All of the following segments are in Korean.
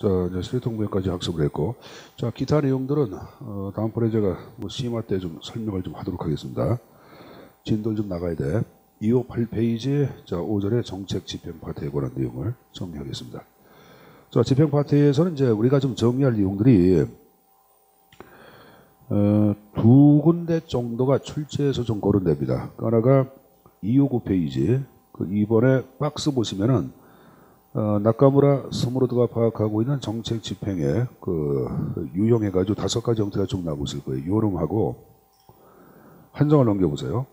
자, 이제 수리통부까지 학습을 했고, 자, 기타 내용들은 다음번에 제가 심화 때 좀 설명을 좀 하도록 하겠습니다. 진도를 좀 나가야 돼. 258페이지, 자, 5절의 정책 집행 파트에 관한 내용을 정리하겠습니다. 자, 집행 파트에서는 이제 우리가 좀 정리할 내용들이 두 군데 정도가 출제해서 좀 거론됩니다. 하나가 259페이지, 그 2번에 박스 보시면은 나카무라 스무로드가 파악하고 있는 정책 집행에 유형해가지고 5가지 형태가 좀 나오고 있을 거예요. 요름하고 한 장을 넘겨보세요.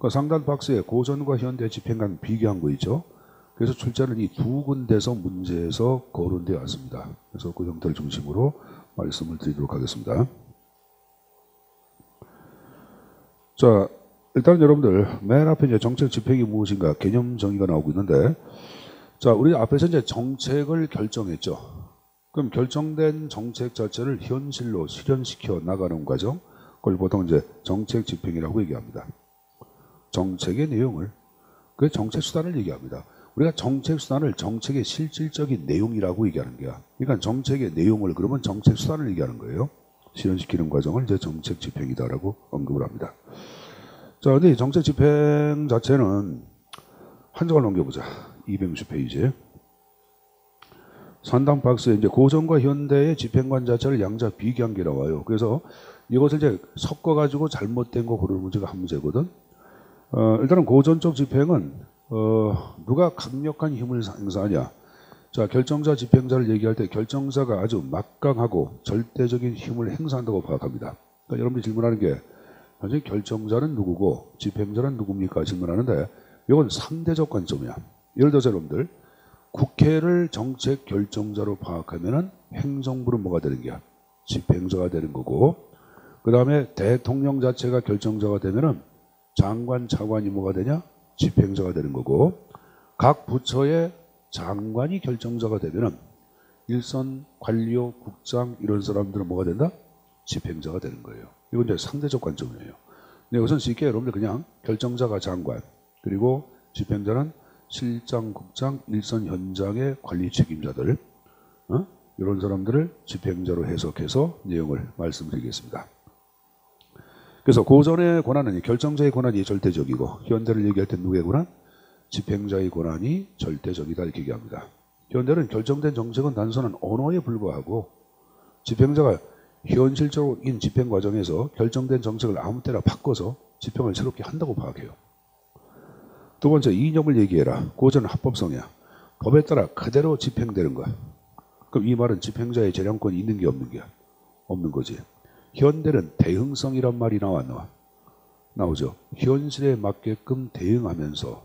그 상단 박스에 고전과 현대 집행 간 비교한 거 있죠. 그래서 출제는 이 두 군데서 문제에서 거론되어 왔습니다. 그래서 그 형태를 중심으로 말씀을 드리도록 하겠습니다. 자, 일단 여러분들 맨 앞에 이제 정책 집행이 무엇인가 개념 정의가 나오고 있는데, 자, 우리 앞에서 이제 정책을 결정했죠. 그럼 결정된 정책 자체를 현실로 실현시켜 나가는 과정, 그걸 보통 이제 정책 집행이라고 얘기합니다. 정책의 내용을, 그 정책 수단을 얘기합니다. 우리가 정책 수단을 정책의 실질적인 내용이라고 얘기하는 거야. 그러니까 정책의 내용을 그러면 정책 수단을 얘기하는 거예요. 실현시키는 과정을 이제 정책 집행이다라고 언급을 합니다. 자, 근데 이 정책 집행 자체는 한 장을 넘겨보자. 260페이지. 상단 박스에 이제 고전과 현대의 집행관 자체를 양자 비교한 게 나와요. 그래서 이것을 이제 섞어가지고 잘못된 거 고르는 문제가 한 문제거든. 일단은 고전적 집행은 누가 강력한 힘을 행사하냐. 자, 결정자 집행자를 얘기할 때 결정자가 아주 막강하고 절대적인 힘을 행사한다고 파악합니다. 그러니까 여러분들이 질문하는 게 현재 결정자는 누구고 집행자는 누굽니까 질문하는데, 이건 상대적 관점이야. 예를 들어서 여러분들 국회를 정책 결정자로 파악하면은 행정부는 뭐가 되는 거야? 집행자가 되는 거고, 그 다음에 대통령 자체가 결정자가 되면은 장관, 차관이 뭐가 되냐? 집행자가 되는 거고, 각 부처의 장관이 결정자가 되면은 일선 관료, 국장 이런 사람들은 뭐가 된다? 집행자가 되는 거예요. 이건 이제 상대적 관점이에요. 근데 우선 쉽게 여러분들 그냥 결정자가 장관, 그리고 집행자는 실장, 국장, 일선 현장의 관리 책임자들, 이런 사람들을 집행자로 해석해서 내용을 말씀드리겠습니다. 그래서 고전의 권한은 결정자의 권한이 절대적이고, 현대를 얘기할 때 누구의 권한? 집행자의 권한이 절대적이다 이렇게 얘기합니다. 현대는 결정된 정책은 단순한 언어에 불과하고, 집행자가 현실적인 집행 과정에서 결정된 정책을 아무 때나 바꿔서 집행을 새롭게 한다고 파악해요. 두 번째, 이념을 얘기해라. 고전은 합법성이야. 법에 따라 그대로 집행되는 거야. 그럼 이 말은 집행자의 재량권이 있는 게 없는 게 없는 거지. 현대는 대응성이란 말이 나오죠. 현실에 맞게끔 대응하면서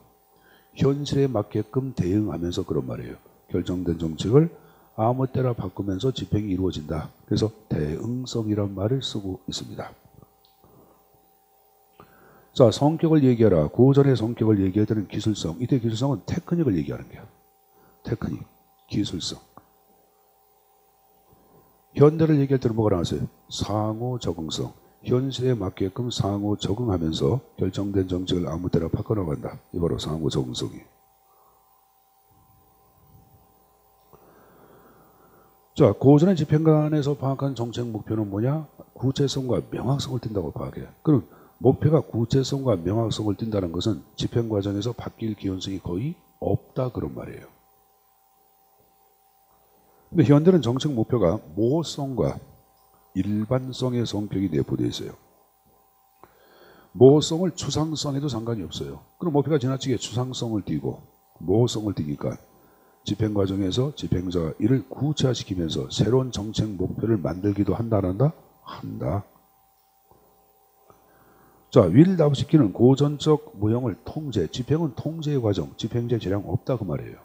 그런 말이에요. 결정된 정책을 아무 때나 바꾸면서 집행이 이루어진다. 그래서 대응성이란 말을 쓰고 있습니다. 자, 성격을 얘기하라. 고전의 성격을 얘기할 때는 기술성. 이때 기술성은 테크닉을 얘기하는 거야. 테크닉, 기술성. 현대를 얘기할 때는 뭐가 나왔어요? 상호 적응성. 현실에 맞게끔 상호 적응하면서 결정된 정책을 아무 때나 바꿔나간다. 이 바로 상호 적응성이. 자, 고전의 집행관에서 파악한 정책 목표는 뭐냐? 구체성과 명확성을 띈다고 파악해. 그럼 목표가 구체성과 명확성을 띈다는 것은 집행 과정에서 바뀔 기원성이 거의 없다 그런 말이에요. 근데 현대는 정책 목표가 모호성과 일반성의 성격이 내포되어 있어요. 모호성을 추상성에도 상관이 없어요. 그럼 목표가 지나치게 추상성을 띠고 모호성을 띠니까 집행 과정에서 집행자가 이를 구체화시키면서 새로운 정책 목표를 만들기도 한다, 안 한다? 한다. 자, 위를 납시키는 고전적 모형을 통제, 집행은 통제의 과정, 집행자의 재량 없다 그 말이에요.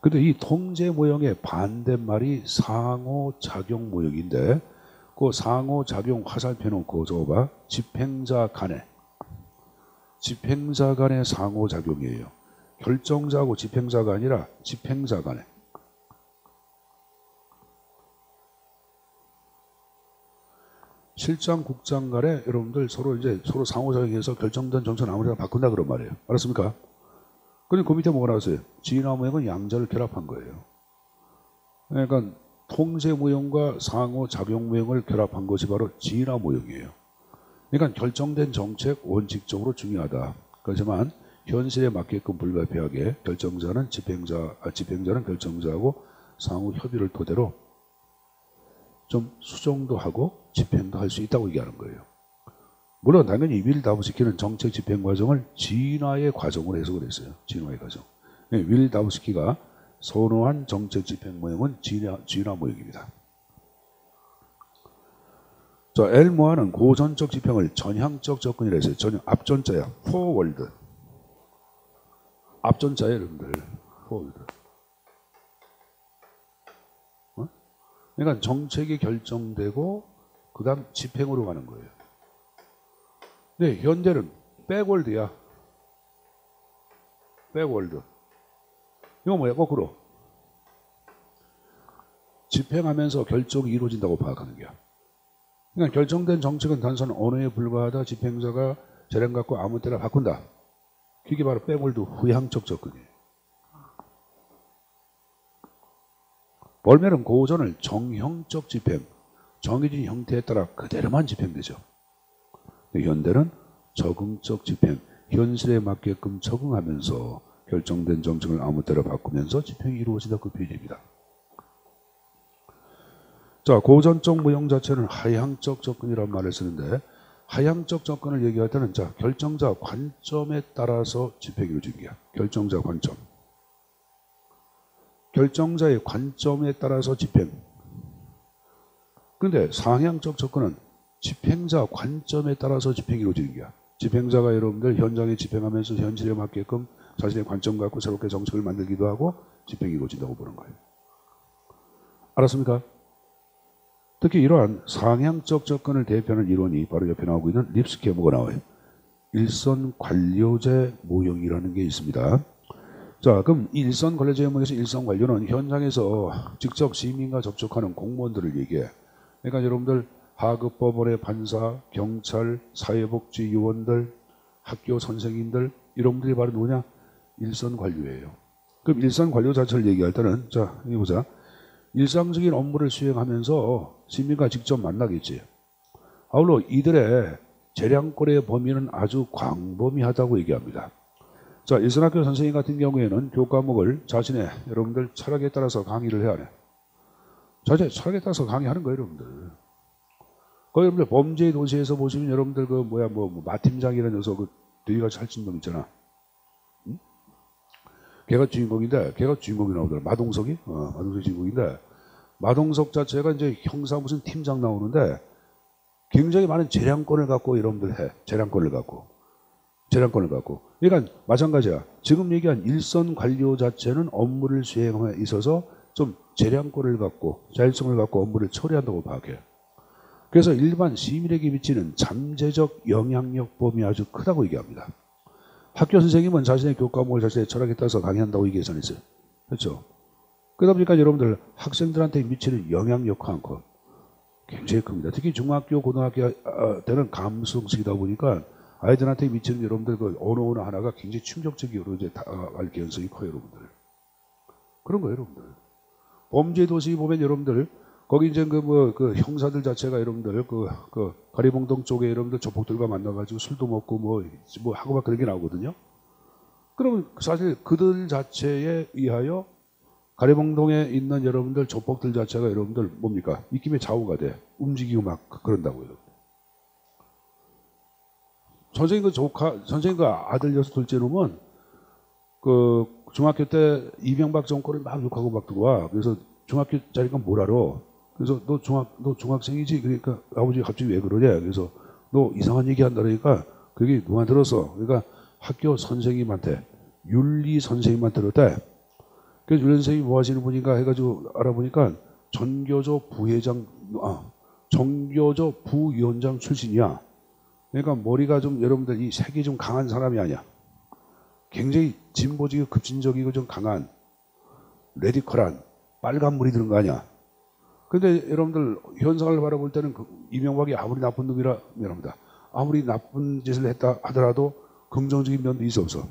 근데 이 통제 모형의 반대말이 상호작용 모형인데, 그 상호작용 화살표 놓고 적어봐. 집행자 간의 상호작용이에요. 결정자하고 집행자가 아니라 집행자 간에. 실장, 국장 간에 여러분들 서로 상호작용해서 결정된 정책을 아무데나 바꾼다 그런 말이에요. 알았습니까? 근데 그 밑에 뭐가 나왔어요? 진화 모형은 양자를 결합한 거예요. 그러니까 통제 모형과 상호 작용 모형을 결합한 것이 바로 진화 모형이에요. 그러니까 결정된 정책 원칙적으로 중요하다. 그렇지만 현실에 맞게끔 불가피하게 결정자는 집행자는 결정자하고 상호 협의를 토대로 좀 수정도 하고 집행도 할 수 있다고 얘기하는 거예요. 물론 당연히 윌 다브스키는 정책 집행 과정을 진화의 과정으로 해석을 했어요. 진화의 과정. 윌 다브스키가 선호한 정책 집행 모형은 진화 모형입니다. 자, 엘모아는 고전적 집행을 전향적 접근이라 했어요. 앞전자야. forward. 앞전자예요, 여러분들. forward. 그러니까 정책이 결정되고 그 다음 집행으로 가는 거예요. 네, 현대는 백월드야. 백월드. 이거 뭐야? 거꾸로. 집행하면서 결정이 이루어진다고 파악하는 거야. 그러니까 결정된 정책은 단순한 언어에 불과하다. 집행자가 재량 갖고 아무 때나 바꾼다. 그게 바로 백월드 후향적 접근이에요. 벌멜은 고전을 정형적 집행, 정해진 형태에 따라 그대로만 집행되죠. 현대는 적응적 집행, 현실에 맞게끔 적응하면서 결정된 정책을 아무 때나 바꾸면서 집행이 이루어진다. 그 표현입니다. 자, 고전적 모형 자체는 하향적 접근이라는 말을 쓰는데 하향적 접근을 얘기할 때는 자, 결정자 관점에 따라서 집행이 이루어지는 거야. 결정자 관점. 결정자의 관점에 따라서 집행. 그런데 상향적 접근은 집행자 관점에 따라서 집행이 이루어지는 거야. 집행자가 여러분들 현장에 집행하면서 현실에 맞게끔 자신의 관점 갖고 새롭게 정책을 만들기도 하고 집행이 이루어진다고 보는 거예요. 알았습니까? 특히 이러한 상향적 접근을 대표하는 이론이 바로 옆에 나오고 있는 립스키의 뭐가 나와요. 일선 관료제 모형이라는 게 있습니다. 자, 그럼 일선 관료제 모형에서 일선 관료는 현장에서 직접 시민과 접촉하는 공무원들을 얘기해. 그러니까 여러분들 하급법원의 판사, 경찰, 사회복지요원들, 학교 선생님들 이런 분들이 바로 누구냐? 일선 관료예요. 그럼 일선 관료 자체를 얘기할 때는 자, 여기 보자. 일상적인 업무를 수행하면서 시민과 직접 만나겠지. 아울러 이들의 재량권의 범위는 아주 광범위하다고 얘기합니다. 자, 일선학교 선생님 같은 경우에는 교과목을 자신의 여러분들 철학에 따라서 강의를 해야 해. 자신의 철학에 따라서 강의하는 거예요, 여러분들. 그 여러분들 범죄의 도시에서 보시면 여러분들 그 마팀장이라는 녀석 되게 같이 살찐 놈 있잖아. 응? 걔가 주인공인데 걔가 주인공이 나오더라. 마동석이 마동석이 주인공인데 마동석 자체가 이제 형사 무슨 팀장 나오는데 굉장히 많은 재량권을 갖고 여러분들 해. 재량권을 갖고. 그러니까 마찬가지야. 지금 얘기한 일선 관료 자체는 업무를 수행함에 있어서 좀 재량권을 갖고 자율성을 갖고 업무를 처리한다고 파악해. 그래서 일반 시민에게 미치는 잠재적 영향력 범위 아주 크다고 얘기합니다. 학교 선생님은 자신의 교과목을 자신의 철학에 따라서 강의한다고 얘기했어요. 그렇죠? 그러다 보니까 여러분들 학생들한테 미치는 영향력과 것 굉장히 큽니다. 특히 중학교, 고등학교 때는 감수성이다 보니까 아이들한테 미치는 여러분들 그 어느 하나가 굉장히 충격적으로 이제 다가갈 개연성이 커요, 여러분들. 그런 거예요, 여러분들. 범죄 도시 보면 여러분들 거기 이제 그 형사들 자체가 여러분들 그 가리봉동 쪽에 여러분들 조폭들과 만나가지고 술도 먹고 뭐 하고 막 그런 게 나오거든요. 그러면 사실 그들 자체에 의하여 가리봉동에 있는 여러분들 조폭들 자체가 여러분들 뭡니까? 입김에 좌우가 돼. 움직이고 막 그런다고요. 선생님 그 아들 여섯 둘째 놈은 그 중학교 때 이명박 정권을 막 욕하고 막 들어와. 그래서 중학교 짜리가 뭘 알아? 그래서 너 중학생이지? 그러니까 아버지 갑자기 왜 그러냐? 그래서 너 이상한 얘기 한다 그러니까 그게 누가 들었어? 그러니까 학교 선생님한테 윤리 선생님한테 들었대. 그래서 윤리 선생님이 뭐 하시는 분인가 해가지고 알아보니까 전교조 부위원장 출신이야. 그러니까 머리가 좀 여러분들 이 색이 좀 강한 사람이 아니야. 굉장히 진보적이고 급진적이고 좀 강한 레디컬한 빨간 물이 드는 거 아니야. 근데 여러분들 현상을 바라볼 때는 이명박이 아무리 나쁜 놈이라 미안합니다. 아무리 나쁜 짓을 했다 하더라도 긍정적인 면도 있어 없어.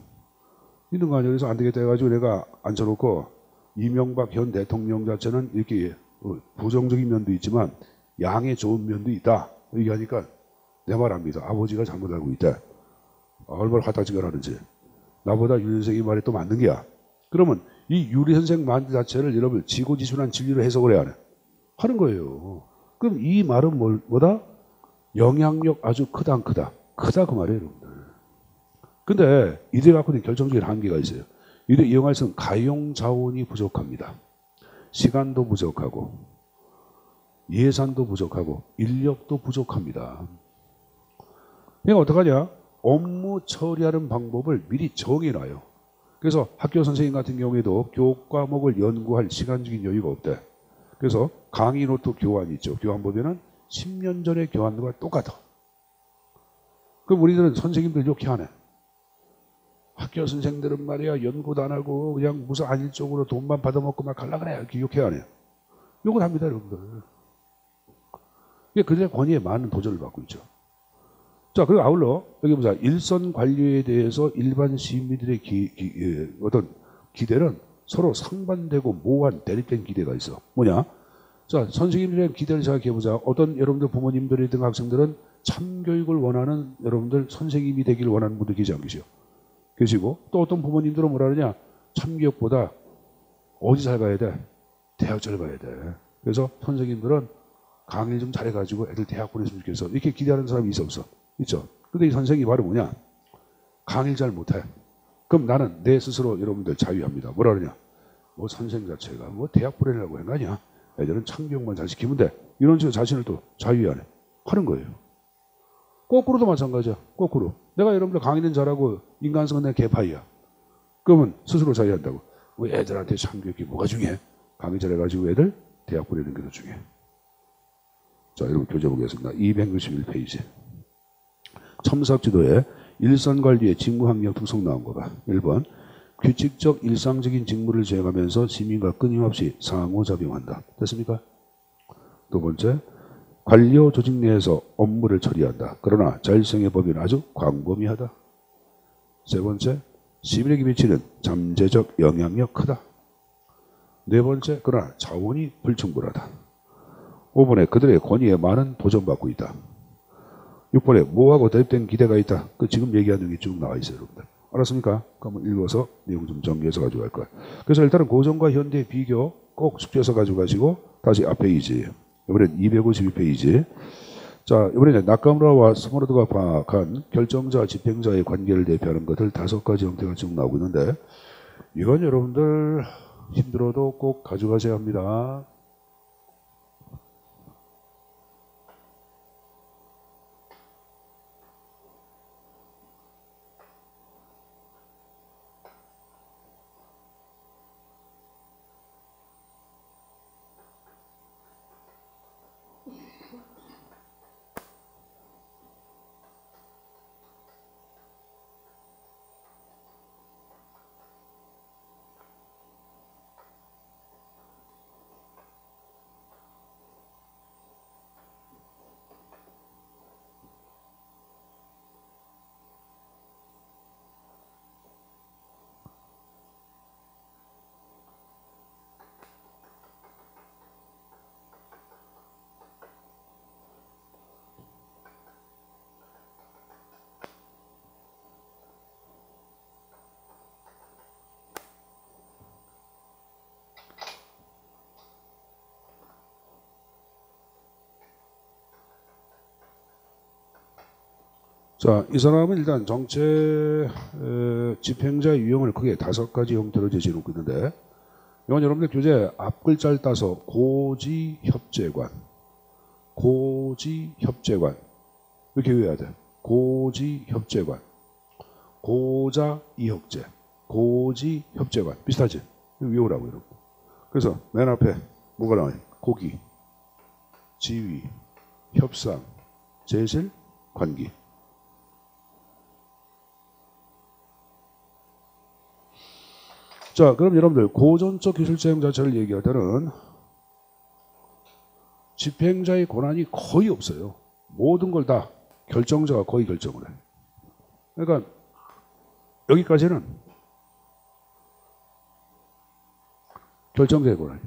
있는 거 아니야. 그래서 안 되겠다 해가지고 내가 앉혀놓고 이명박 현 대통령 자체는 이렇게 부정적인 면도 있지만 양의 좋은 면도 있다. 얘기하니까 내 말 압니다. 아버지가 잘못 알고 있다. 얼마나 화딱지근하는지. 나보다 유 선생이 말이 또 맞는 게야. 그러면 이 유리 선생 말 자체를 여러분 지고지순한 진리로 해석을 해야 하는 거예요. 그럼 이 말은 뭐다? 영향력 아주 크다 안 크다? 크다 그 말이에요, 여러분들. 근데 이들 갖고 있는 결정적인 한계가 있어요. 이들 이용할 수 있는 가용 자원이 부족합니다. 시간도 부족하고 예산도 부족하고 인력도 부족합니다. 그러니까 어떡하냐? 업무 처리하는 방법을 미리 정해놔요. 그래서 학교 선생님 같은 경우에도 교과목을 연구할 시간적인 여유가 없대. 그래서 강의 노트 교환이 있죠. 교환 보면은 10년 전에 교환한 거와 똑같아. 그럼 우리들은 선생님들 이렇게 하네. 학교 선생들은 말이야 연구도 안 하고 그냥 무슨 안일적으로 돈만 받아먹고 막 갈라 그래. 이렇게 욕해 안 해요. 욕을 합니다, 여러분들. 그들의 권위에 많은 도전을 받고 있죠. 자, 그리고 아울러 여기 보자. 일선 관료에 대해서 일반 시민들의 어떤 기대는 서로 상반되고 모호한 대립된 기대가 있어. 뭐냐? 자, 선생님들의 기대를 생각해보자. 어떤 여러분들 부모님들이든 학생들은 참교육을 원하는 여러분들 선생님이 되길 원하는 분들 계시 안 계시요? 계시고 또 어떤 부모님들은 뭐라 그러냐? 참교육보다 어디 잘 가야 돼? 대학 잘 가야 돼. 그래서 선생님들은 강의 좀 잘해가지고 애들 대학 보냈으면 좋겠어. 이렇게 기대하는 사람이 있어 없어? 있죠. 근데 이 선생이 바로 뭐냐? 강의를 잘 못해. 그럼 나는 내 스스로 여러분들 자유합니다. 뭐라 그러냐? 뭐 선생 자체가 뭐 대학 보내려고 해가냐? 애들은 참교육만 잘 시키면 돼. 이런 식으로 자신을 또 자유하네. 하는 거예요. 거꾸로도 마찬가지야. 거꾸로. 내가 여러분들 강의는 잘하고 인간성은 내 개파이야. 그러면 스스로 자유한다고. 왜 애들한테 참교육이 뭐가 중요해? 강의 잘해가지고 애들 대학 보내는 게 더 중요해. 자, 여러분 교재 보겠습니다. 261페이지. 첨삭지도에 일선관리의 직무항력 특성 나온 거 봐. 1번. 규칙적 일상적인 직무를 수행하면서 시민과 끊임없이 상호작용한다. 됐습니까? 두 번째. 관료 조직 내에서 업무를 처리한다. 그러나 자율성의 법인은 아주 광범위하다. 세 번째. 시민에게 미치는 잠재적 영향력 크다. 네 번째. 그러나 자원이 불충분하다. 5번에 그들의 권위에 많은 도전받고 있다. 6번에 뭐하고 대립된 기대가 있다. 그 지금 얘기한 내용이 쭉 나와 있어요, 여러분들. 알았습니까? 그럼 읽어서 내용 좀 정리해서 가지고 갈 거야. 그래서 일단은 고전과 현대 비교 꼭 숙지해서 가지고 가시고 다시 앞페이지. 이번엔 252페이지. 자, 이번에는 나카무라와 스모르드가 파악한 결정자, 집행자의 관계를 대표하는 것들 5가지 형태가 쭉 나오고 있는데 이건 여러분들 힘들어도 꼭 가져가셔야 합니다. 자, 이 사람은 일단 정책 집행자의 유형을 크게 5가지 형태로 제시해놓고 있는데 이건 여러분들 교재 앞글자를 따서 고지협재관 이렇게 외워야 돼. 고지협재관 고자이혁재 고지협재관 비슷하지? 이거 외우라고 여러분. 그래서 맨 앞에 뭐가 나와요? 고기, 지위, 협상, 제실, 관기. 자, 그럼 여러분들 고전적 기술자용 자체를 얘기할 때는 집행자의 권한이 거의 없어요. 모든 걸 다 결정자가 거의 결정을 해. 그러니까 여기까지는 결정자의 권한.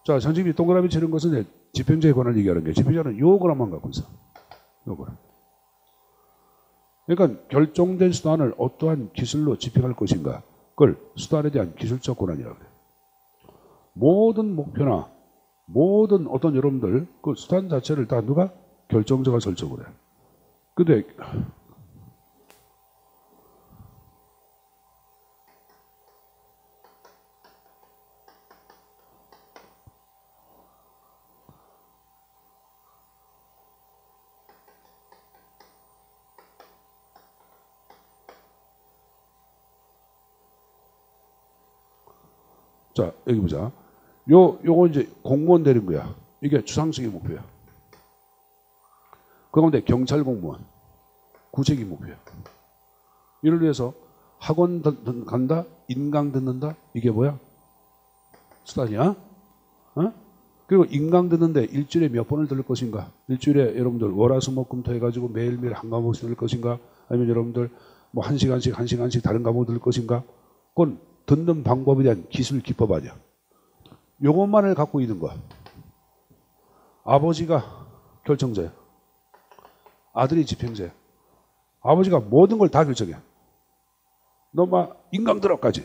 자, 선생님이 동그라미 치는 것은 집행자의 권한을 얘기하는 게, 집행자는 요 권한만 갖고 있어. 요 권한. 그러니까 결정된 수단을 어떠한 기술로 집행할 것인가, 그걸 수단에 대한 기술적 권한이라고 그래요. 모든 목표나 모든 어떤 여러분들 그 수단 자체를 다 누가? 결정자가 설정을 해요. 근데 자, 여기 보자. 요거 이제 공무원 되는 거야. 이게 추상적인 목표야. 그 가운데 경찰 공무원, 구체적인 목표야. 이를 위해서 학원 간다, 인강 듣는다, 이게 뭐야? 수단이야. 어? 그리고 인강 듣는데 일주일에 몇 번을 들을 것인가? 일주일에 여러분들 월화수목금토 해가지고 매일매일 한 과목씩 들을 것인가? 아니면 여러분들 뭐 한 시간씩 다른 과목 들을 것인가? 그건 듣는 방법에 대한 기술 기법 아니야. 요것만을 갖고 있는 거야. 아버지가 결정자야. 아들이 집행자야. 아버지가 모든 걸 다 결정해. 너 막 인강 들어까지.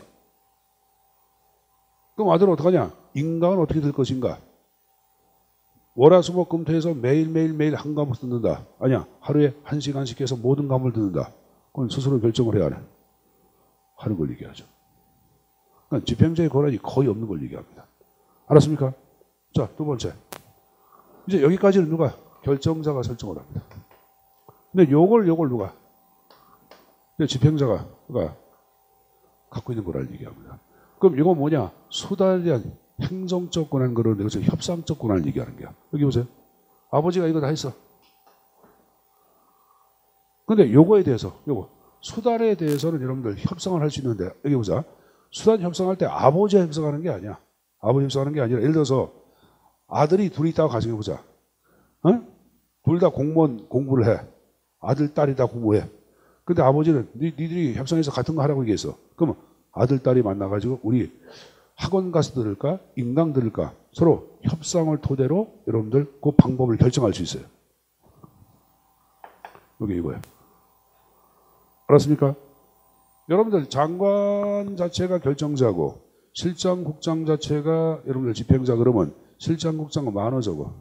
그럼 아들은 어떡하냐? 인강은 어떻게 들 것인가? 월화수목금토에서 매일 한 과목 듣는다. 아니야. 하루에 한 시간씩 해서 모든 과목을 듣는다. 그건 스스로 결정을 해야 하는 걸 얘기하죠. 그러니까 집행자의 권한이 거의 없는 걸 얘기합니다. 알았습니까? 자, 두 번째. 이제 여기까지는 누가? 결정자가 설정을 합니다. 근데 요걸 누가? 집행자가 갖고 있는 거라는 얘기합니다. 그럼 이거 뭐냐? 수단에 대한 행정적 권한, 그러는데 그래서 협상적 권한을 얘기하는 거야. 여기 보세요. 아버지가 이거 다 했어. 근데 요거에 대해서, 수단에 대해서는 여러분들 협상을 할 수 있는데, 여기 보자. 수단 협상할 때 아버지가 협상하는 게 아니야. 아버지 협상하는 게 아니라, 예를 들어서 아들이 둘이 있다고 가정해보자. 어? 둘 다 공무원 공부를 해. 아들, 딸이 다 공부해. 근데 아버지는 니들이 협상해서 같은 거 하라고 얘기했어. 그러면 아들, 딸이 만나가지고 우리 학원 가서 들을까? 인강 들을까? 서로 협상을 토대로 여러분들 그 방법을 결정할 수 있어요. 이게 이거예요. 알았습니까? 여러분들 장관 자체가 결정자고 실장, 국장 자체가 여러분들 집행자 그러면 실장, 국장은 많아 적어?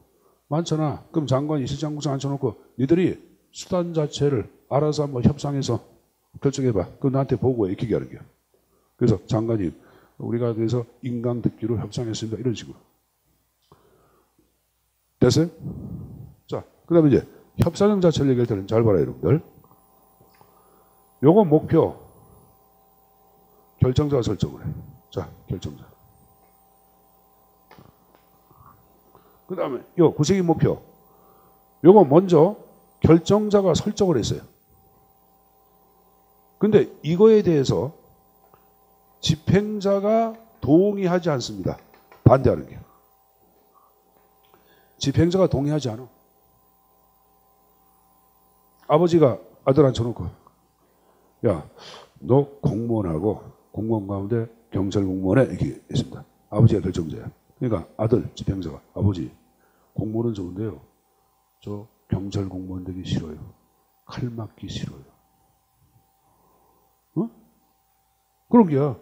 많잖아. 그럼 장관이 실장, 국장 앉혀놓고 니들이 수단 자체를 알아서 한번 협상해서 결정해봐. 그럼 나한테 보고해. 이렇게 하는 거야. 그래서 장관이 우리가 그래서 인강 듣기로 협상했습니다. 이런 식으로. 됐어요? 자, 그 다음에 이제 협상형 자체를 얘기할 때는 잘 봐라, 여러분들. 요거 목표. 결정자가 설정을 해. 자, 결정자. 그 다음에 요 구체적인 목표. 요거 먼저 결정자가 설정을 했어요. 근데 이거에 대해서 집행자가 동의하지 않습니다. 반대하는 게. 집행자가 동의하지 않아. 아버지가 아들 앉혀놓고 야, 너 공무원하고 공무원 가운데 경찰 공무원에 이렇게 했습니다. 아버지가 결정자야. 그러니까 아들 집행자가 아버지 공무원은 좋은데요. 저 경찰 공무원 되기 싫어요. 칼 맞기 싫어요. 어? 그런 게야.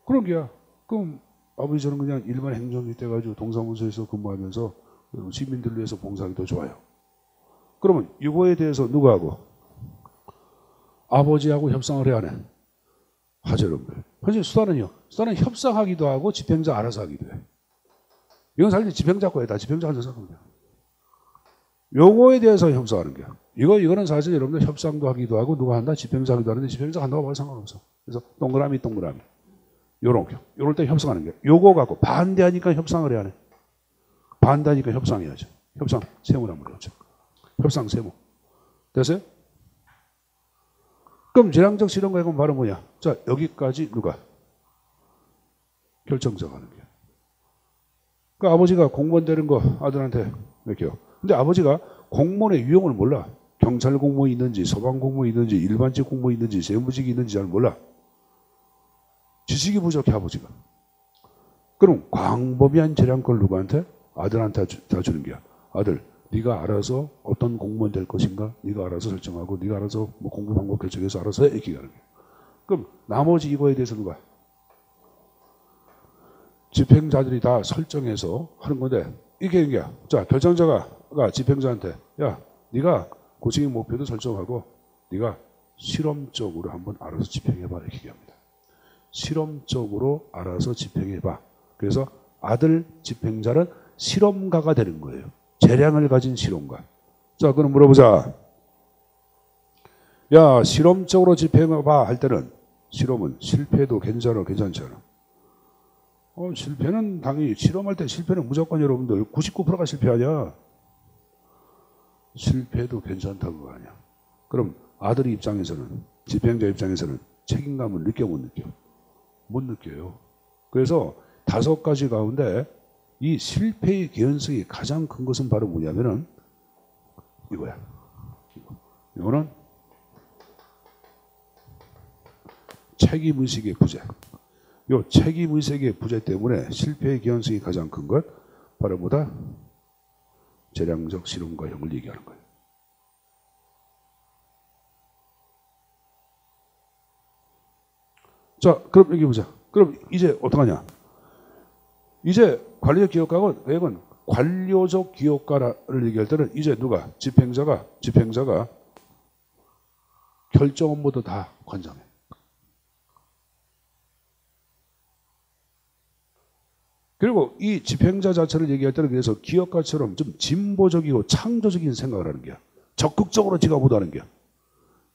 그런 게야. 그럼 아버지 저는 그냥 일반 행정직 돼가지고 동사무소에서 근무하면서 시민들 위해서 봉사하기 더 좋아요. 그러면 이거에 대해서 누가 하고? 아버지하고 협상을 해야 하네. 하죠, 여러분들. 현재 수단은요. 수단은 협상하기도 하고 집행자 알아서 하기도 해. 이건 사실 집행자 거예요. 다 집행자 앉아서 하는 거야. 요거에 대해서 협상하는 거야. 이거는 사실 여러분들 협상도 하기도 하고 누가 한다? 집행자 하기도 하는데 집행자 한다고 봐도 상관없어. 그래서 동그라미. 요럴 때 협상하는 거야. 요거 갖고 반대하니까 협상을 해야 하네. 반대하니까 협상해야죠. 협상 세무를 한번 해야죠. 협상 세무. 됐어요? 그럼 재량적 실현과 이건 바로 뭐냐? 자, 여기까지 누가? 결정자가 하는 거야. 그 아버지가 공무원 되는 거 아들한테 맡겨요. 근데 아버지가 공무원의 유형을 몰라. 경찰 공무원이 있는지 소방 공무원이 있는지 일반직 공무원이 있는지 세무직이 있는지 잘 몰라. 지식이 부족해 아버지가. 그럼 광범위한 재량권을 누구한테? 아들한테 다 주는 거야. 아들 네가 알아서 어떤 공무원 될 것인가 네가 알아서 설정하고 네가 알아서 뭐 공부 방법 결정해서 알아서 해 이렇게 가는 거야. 그럼 나머지 이거에 대해서 누가? 집행자들이 다 설정해서 하는 건데 이게 이게야. 자 결정자가 집행자한테 야 네가 고생의 목표도 설정하고 네가 실험적으로 한번 알아서 집행해봐 이렇게 얘기합니다. 실험적으로 알아서 집행해봐. 그래서 아들 집행자는 실험가가 되는 거예요. 재량을 가진 실험가. 자 그럼 물어보자. 야 실험적으로 집행해봐 할 때는 실험은 실패도 괜찮아 괜찮지 않아? 실패는 당연히 실험할 때 실패는 무조건 여러분들 99%가 실패하냐? 실패도 괜찮다고 하냐? 그럼 아들 입장에서는 집행자 입장에서는 책임감을 느껴 못 느껴? 못 느껴요. 그래서 5가지 가운데 이 실패의 개연성이 가장 큰 것은 바로 뭐냐면은 이거야. 이거는 책임의식의 부재. 이 책임의식의 부재 때문에 실패의 개연성이 가장 큰 것 바로 뭐다? 재량적 실험가형을 얘기하는 거예요. 자, 그럼 여기 보자. 그럼 이제 어떡하냐? 이제 관리적 기업가는 관료적 기업가를 얘기할 때는 이제 누가? 집행자가 결정 업무도 다 관장해. 그리고 이 집행자 자체를 얘기할 때는 그래서 기업가처럼 좀 진보적이고 창조적인 생각을 하는 거야. 적극적으로 지가 못하는 거야.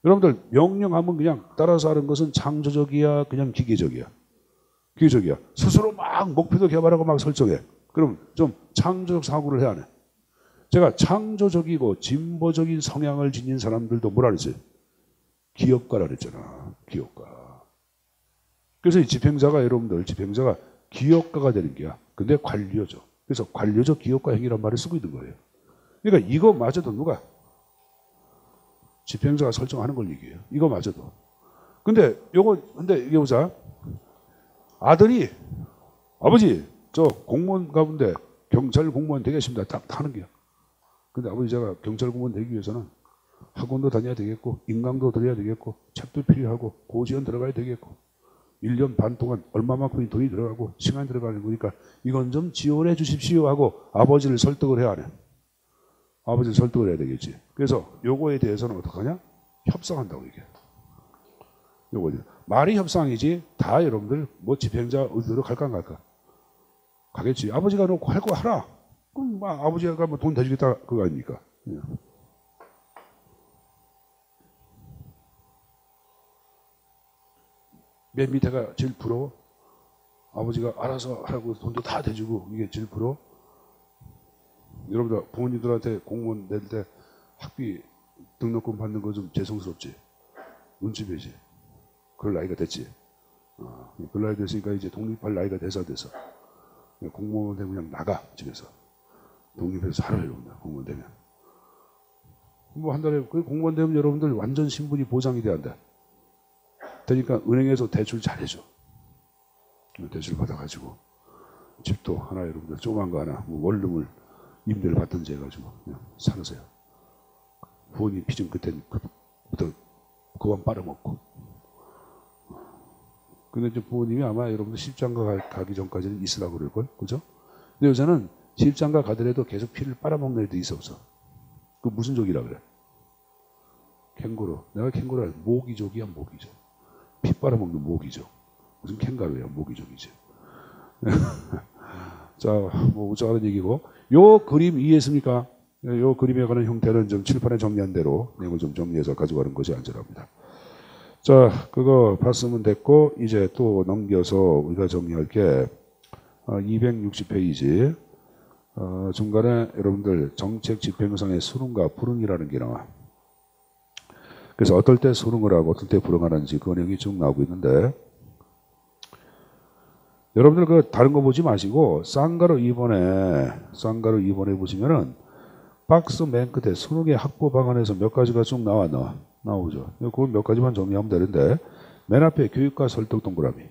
여러분들 명령하면 그냥 따라서 하는 것은 창조적이야 그냥 기계적이야. 기계적이야. 스스로 막 목표도 개발하고 막 설정해. 그럼 좀 창조적 사고를 해야 하네. 제가 창조적이고 진보적인 성향을 지닌 사람들도 뭐라 그랬어요? 기업가라 그랬잖아. 기업가. 그래서 이 집행자가 여러분들 집행자가 기업가가 되는 게야. 근데 관료죠. 그래서 관료적 기업가 행위란 말을 쓰고 있는 거예요. 그러니까 이거마저도 누가? 집행자가 설정하는 걸 얘기해요. 이거마저도. 근데 이게 보자. 아들이 아버지 저 공무원 가운데 경찰 공무원 되겠습니다. 딱 하는 게야. 근데 아버지 제가 경찰 공무원 되기 위해서는 학원도 다녀야 되겠고 인강도 들어야 되겠고 책도 필요하고 고시원 들어가야 되겠고 1년 반 동안 얼마만큼 돈이 들어가고 시간이 들어가는 거니까 이건 좀 지원해 주십시오 하고 아버지를 설득을 해야 하네. 아버지를 설득을 해야 되겠지. 그래서 요거에 대해서는 어떡하냐? 협상한다고 얘기해. 요거 말이 협상이지 다 여러분들 뭐 집행자 의대로 갈까 안 갈까? 가겠지. 아버지가 놓고 할 거 하라. 그럼 뭐 아버지가 뭐 돈 대주겠다 그거 아닙니까? 맨 밑에가 제일 부러워. 아버지가 알아서 하라고 돈도 다 대주고 이게 제일 부러워. 여러분들 부모님들한테 공무원 낼 때 학비 등록금 받는 거 좀 죄송스럽지. 눈치 배지. 그럴 나이가 됐지. 그럴 나이 됐으니까 이제 독립할 나이가 돼서 공무원 되면 그냥 나가 집에서 독립해서 살아요. 여러분들 공무원 되면 뭐 한 달에 그 공무원 되면 여러분들 완전 신분이 보장이 돼야 한다. 되니까 은행에서 대출 잘해줘. 대출 받아가지고 집도 하나 여러분들 조그만 거 하나 뭐 원룸을 임대를 받든지 해가지고 그냥 살으세요. 부모님 피좀 그때부터 그만 빨아먹고. 근데 이제 부모님이 아마 여러분들 십장가 가기 전까지는 있으라고 그럴걸, 그죠? 근데 여자는 십장가 가더라도 계속 피를 빨아먹는 애도 있어 없어? 그 무슨 족이라 그래? 캥거루. 내가 캥거루야. 모기족이야 모기족. 피 빨아먹는 모기족. 무슨 캥거루야 모기족이지. 자, 뭐 우짜하는 얘기고. 요 그림 이해했습니까? 요 그림에 관한 형태는 좀 칠판에 정리한 대로 내용을 좀 정리해서 가져가는 것이 안전합니다. 자, 그거 봤으면 됐고 이제 또 넘겨서 우리가 정리할 게 260페이지 중간에 여러분들 정책 집행상의 수능과 불응이라는 게 나와. 그래서 어떨 때 수능을 하고 어떨 때 불응하는지 그 내용이 쭉 나오고 있는데 여러분들 그 다른 거 보지 마시고 쌍가루 2번에 보시면은 박스 맨 끝에 수능의 학부 방안에서 몇 가지가 쭉 나오죠. 그거 몇 가지만 정리하면 되는데 맨 앞에 교육과 설득 동그라미,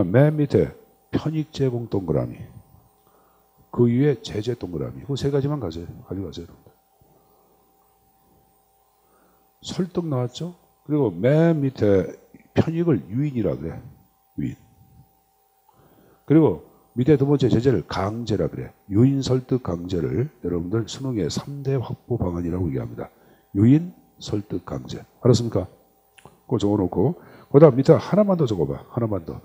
맨 밑에 편익 제공 동그라미, 그 위에 제재 동그라미. 그 세 가지만 가져가세요. 설득 나왔죠? 그리고 맨 밑에 편익을 유인이라 그래. 유인. 그리고 밑에 두 번째 제재를 강제라 그래. 유인, 설득, 강제를 여러분들 수능의 3대 확보 방안이라고 얘기합니다. 유인, 설득, 강제. 알았습니까? 그거 적어놓고 그 다음 밑에 하나만 더 적어봐. 하나만 더.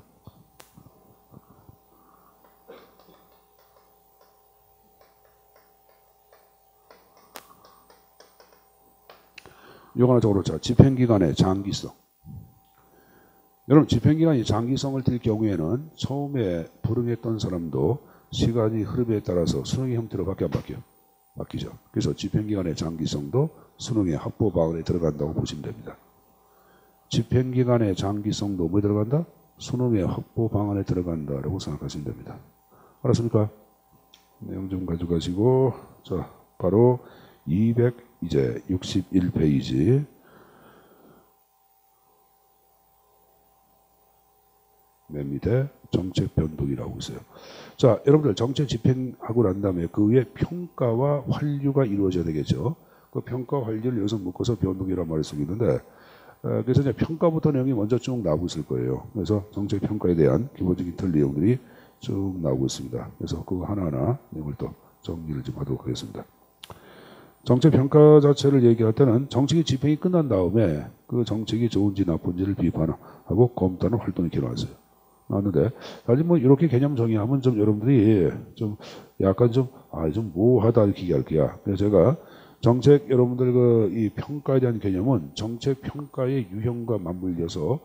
이거 하나 적어놓자. 집행기간의 장기성. 여러분 집행기간이 장기성을 띨 경우에는 처음에 불응했던 사람도 시간이 흐름에 따라서 수능의 형태로 바뀌어 안 바뀌어? 바뀌죠. 그래서 집행기간의 장기성도 수능의 학부 방안에 들어간다고 보시면 됩니다. 집행기간의 장기성도 뭐에 들어간다? 수능의 학부 방안에 들어간다라고 생각하시면 됩니다. 알았습니까? 내용 좀 가져가시고 자 바로 261페이지 맨 밑에 정책 변동이라고 있어요. 자, 여러분들 정책 집행하고 난 다음에 그 위에 평가와 환류가 이루어져야 되겠죠. 그 평가 환류를 여기서 묶어서 변동이라는 말을 쓰고 있는데 그래서 이제 평가부터 내용이 먼저 쭉 나오고 있을 거예요. 그래서 정책 평가에 대한 기본적인 틀 내용들이 쭉 나오고 있습니다. 그래서 그거 하나하나 내용을 또 정리를 좀 하도록 하겠습니다. 정책 평가 자체를 얘기할 때는 정책이 집행이 끝난 다음에 그 정책이 좋은지 나쁜지를 비판하고 검토하는 활동이 기록했어요. 나왔는데 사실 뭐 이렇게 개념 정의하면 좀 여러분들이 좀 약간 좀 모호하다 이렇게 얘기할 거야. 그래서 제가 정책 여러분들 그 이 평가에 대한 개념은 정책 평가의 유형과 맞물려서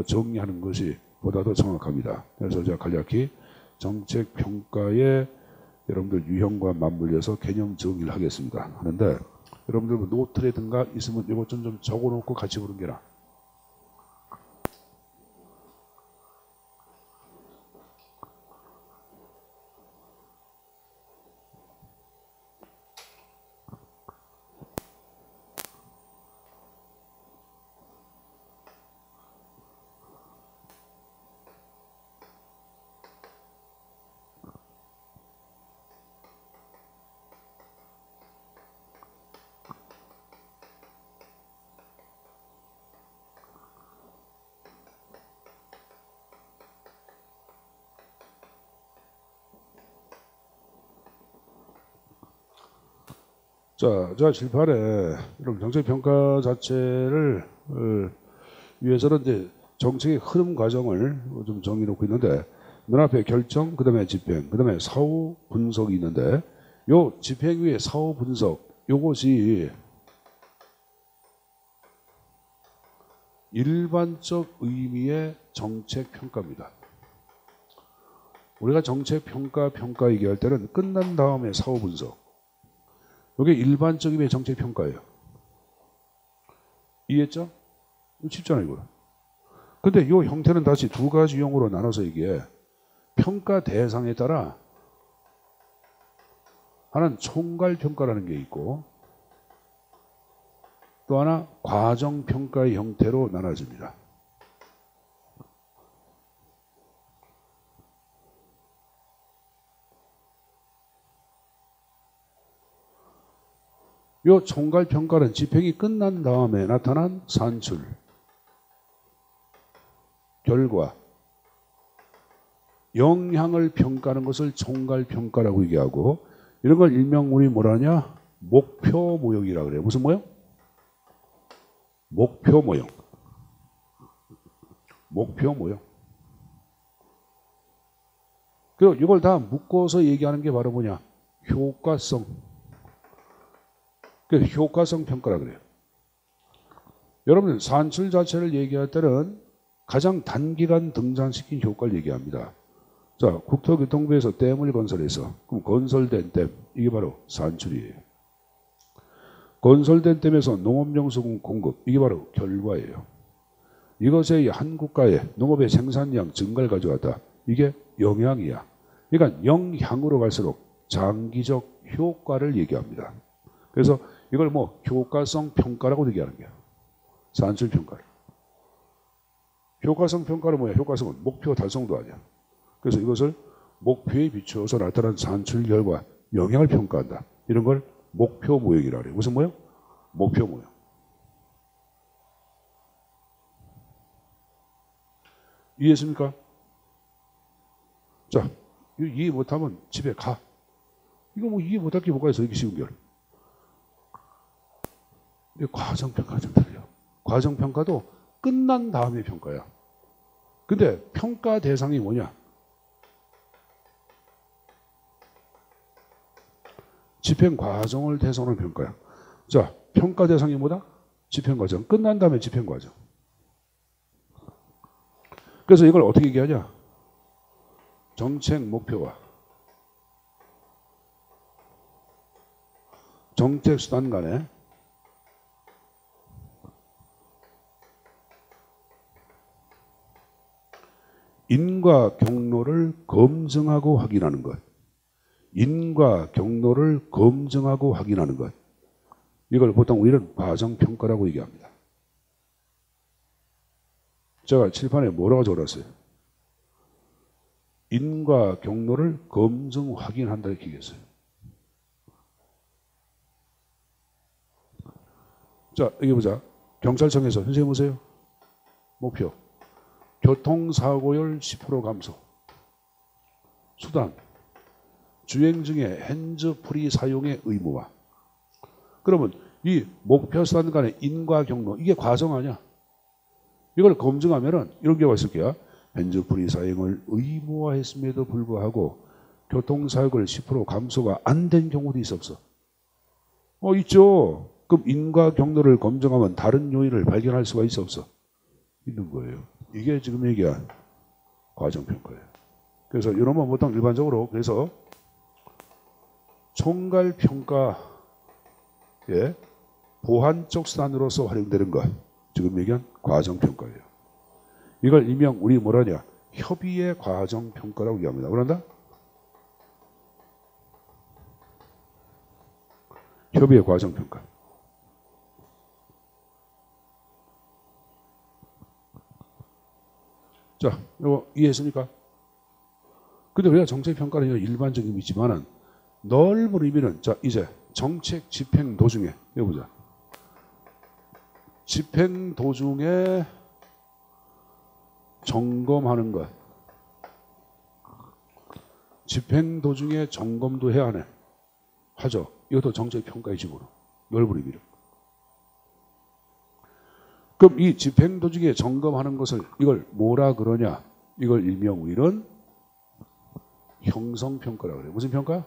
정리하는 것이 보다 더 정확합니다. 그래서 제가 간략히 정책 평가의 여러분들 유형과 맞물려서 개념 정의를 하겠습니다. 하는데 여러분들 뭐 노트라든가 있으면 이것 좀 적어놓고 같이 보는 게 나아. 자, 질판에 여러분 정책평가 자체를 위해서는 이제 정책의 흐름 과정을 좀 정해놓고 있는데 눈앞에 결정, 그 다음에 집행, 그 다음에 사후 분석이 있는데 요 집행 위에 사후 분석 요것이 일반적 의미의 정책평가입니다. 우리가 정책평가 얘기할 때는 끝난 다음에 사후 분석 이게 일반적인 정책평가예요. 이해했죠? 쉽잖아요, 이거. 근데 이 형태는 다시 두 가지 유형으로 나눠서 이게 평가 대상에 따라 하나는 총괄평가라는 게 있고 또 하나 과정평가의 형태로 나눠집니다. 이 총괄평가는 집행이 끝난 다음에 나타난 산출, 결과, 영향을 평가하는 것을 총괄평가라고 얘기하고 이런 걸 일명 우리 뭐라냐? 목표 모형이라고 그래요. 무슨 모형? 목표 모형. 목표 모형. 그리고 이걸 다 묶어서 얘기하는 게 바로 뭐냐? 효과성. 그 효과성 평가라 그래요. 여러분 산출 자체를 얘기할 때는 가장 단기간 등장시킨 효과를 얘기합니다. 자, 국토교통부에서 댐을 건설해서 그럼 건설된 댐 이게 바로 산출이에요. 건설된 댐에서 농업용수 공급 이게 바로 결과예요. 이것의 한 국가의 농업의 생산량 증가를 가져왔다. 이게 영향이야. 그러니까 영향으로 갈수록 장기적 효과를 얘기합니다. 그래서 이걸 뭐 효과성 평가라고 얘기하는 거야. 산출 평가를. 효과성 평가는 뭐야? 효과성은 목표 달성도 아니야. 그래서 이것을 목표에 비추어서 나타난 산출 결과 영향을 평가한다. 이런 걸 목표 모형이라고 그래요. 무슨 모형? 목표 모형. 이해했습니까? 자, 이해 못하면 집에 가. 이거 뭐 이해 못할 게 뭐가 있어? 이게 쉬운 게. 과정평가가 좀 틀려. 과정평가도 끝난 다음에 평가야. 근데 평가 대상이 뭐냐? 집행 과정을 대상으로 평가야. 자, 평가 대상이 뭐다? 집행 과정. 끝난 다음에 집행 과정. 그래서 이걸 어떻게 얘기하냐? 정책 목표와 정책 수단 간에 인과 경로를 검증하고 확인하는 것. 인과 경로를 검증하고 확인하는 것. 이걸 보통 우리는 과정평가라고 얘기합니다. 제가 칠판에 뭐라고 적었어요? 인과 경로를 검증 확인한다 이렇게 얘기했어요. 자, 여기 보자. 경찰청에서 선생님 보세요. 목표. 교통사고율 10% 감소. 수단. 주행 중에 핸즈프리 사용의 의무화. 그러면 이 목표 수단 간의 인과 경로 이게 과정 아니야? 이걸 검증하면은 이런 경우가 있을 거야. 핸즈프리 사용을 의무화했음에도 불구하고 교통사고율 10% 감소가 안 된 경우도 있어 없어? 있죠. 그럼 인과 경로를 검증하면 다른 요인을 발견할 수가 있어 없어? 있는 거예요. 이게 지금 얘기한 과정평가예요. 그래서 이런 건 보통 일반적으로 그래서 총괄평가의 보완적 수단으로서 활용되는 것. 지금 얘기한 과정평가예요. 이걸 일명 우리 뭐라냐? 협의의 과정평가라고 얘기합니다. 그런다? 협의의 과정평가. 자, 이거 이해했습니까? 근데 우리가 정책평가는 일반적인 의미지만은 넓은 의미는 자, 이제 정책 집행 도중에 여기 보자. 집행 도중에 점검하는 것. 집행 도중에 점검도 해야 하네. 하죠. 이것도 정책평가의 지구로. 넓은 의미로. 그럼 이 집행 도중에 점검하는 것을 이걸 뭐라 그러냐? 이걸 일명 우리는 형성평가라고 그래요. 무슨 평가?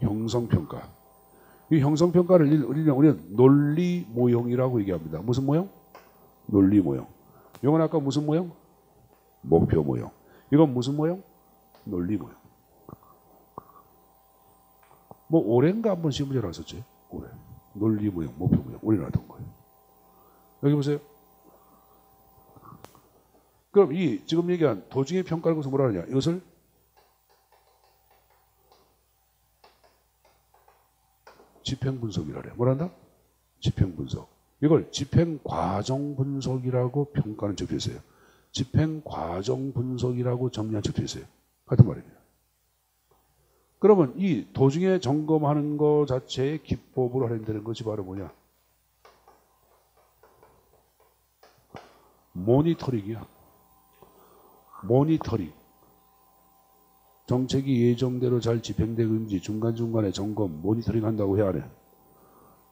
형성평가. 이 형성평가를 우리는 논리 모형이라고 얘기합니다. 무슨 모형? 논리 모형. 이건 아까 무슨 모형? 목표 모형. 이건 무슨 모형? 논리 모형. 뭐 올해인가 한번 시험 문제 나왔었지? 올해. 논리 모형, 목표 모형. 올해 나왔던 거예요. 여기 보세요. 그럼 이 지금 얘기한 도중의 평가를 거기서 뭐라 하느냐? 이것을 집행 분석이라 그래요. 뭐란다? 집행 분석. 이걸 집행 과정 분석이라고 평가는 적혀 있어요. 집행 과정 분석이라고 정리한 적혀 있어요. 같은 말입니다. 그러면 이 도중에 점검하는 것 자체의 기법으로 활용되는 것이 바로 뭐냐? 모니터링이야. 모니터링. 정책이 예정대로 잘 집행되고 있는지 중간중간에 점검, 모니터링 한다고 해야 하네.